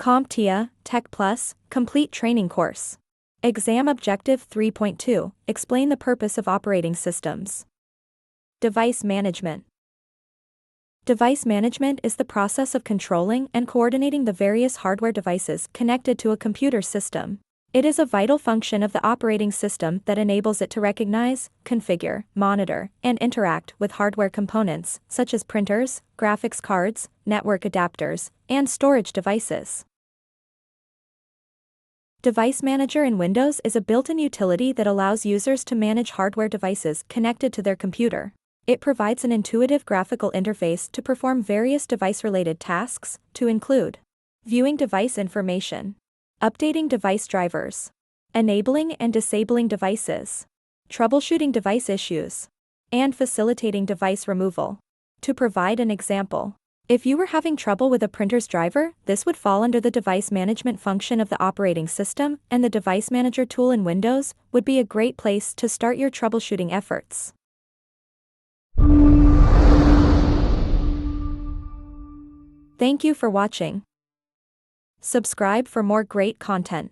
CompTIA Tech Plus Complete Training Course. Exam Objective 3.2. Explain the purpose of operating systems. Device management. Device management is the process of controlling and coordinating the various hardware devices connected to a computer system. It is a vital function of the operating system that enables it to recognize, configure, monitor, and interact with hardware components such as printers, graphics cards, network adapters, and storage devices. Device Manager in Windows is a built-in utility that allows users to manage hardware devices connected to their computer. It provides an intuitive graphical interface to perform various device-related tasks, to include viewing device information, updating device drivers, enabling and disabling devices, troubleshooting device issues, and facilitating device removal. To provide an example, if you were having trouble with a printer's driver, this would fall under the device management function of the operating system, and the Device Manager tool in Windows would be a great place to start your troubleshooting efforts. Thank you for watching. Subscribe for more great content.